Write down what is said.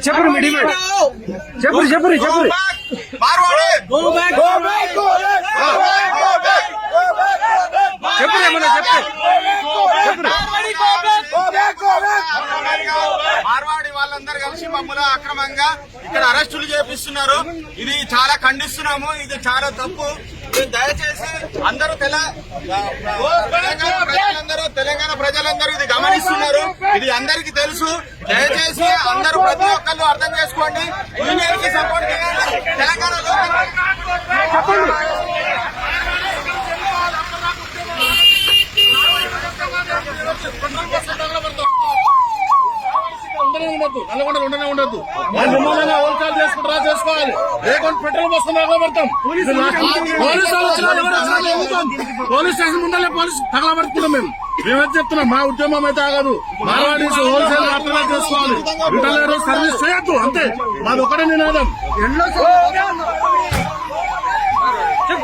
చెప్పరు మీ డిమాండ్ చెప్పరు ఏమన్నా మార్వాడి వాళ్ళందరూ కలిసి మమ్మల్ని అక్రమంగా ఇక్కడ అరెస్టులు చేపిస్తున్నారు. ఇది చాలా ఖండిస్తున్నాము. ఇది చాలా తప్పు. దయచేసి అందరూ తెలంగాణ ప్రజలందరూ ఇది గమనిస్తున్నారు. ఇది అందరికీ తెలుసు. దయచేసి అందరూ ప్రతి ఒక్కళ్ళు అర్థం చేసుకోండి. యూనియన్ కి సపోర్ట్ చేయాలి. తెలంగాణలో నల్లగొండలు ఉండనే ఉండద్దు. హోల్సేల్ చేసుకుంటారా చేసుకోవాలి. లేకుంటే పెట్రోల్ బస్సు తగలబెడతాం. పోలీస్ స్టేషన్ ఉండాలి. పోలీసు తగలబెడుతున్నాం. మేమేం చెప్తున్నాం, మా ఉద్యమం అయితే ఆగదు. మార్వాడీస్ హోల్సేల్ మాత్రమే చేసుకోవాలి. రిటైలర్ సర్వీస్ చేయొద్దు. అంతే మాది ఒకటే నినాదం. చెప్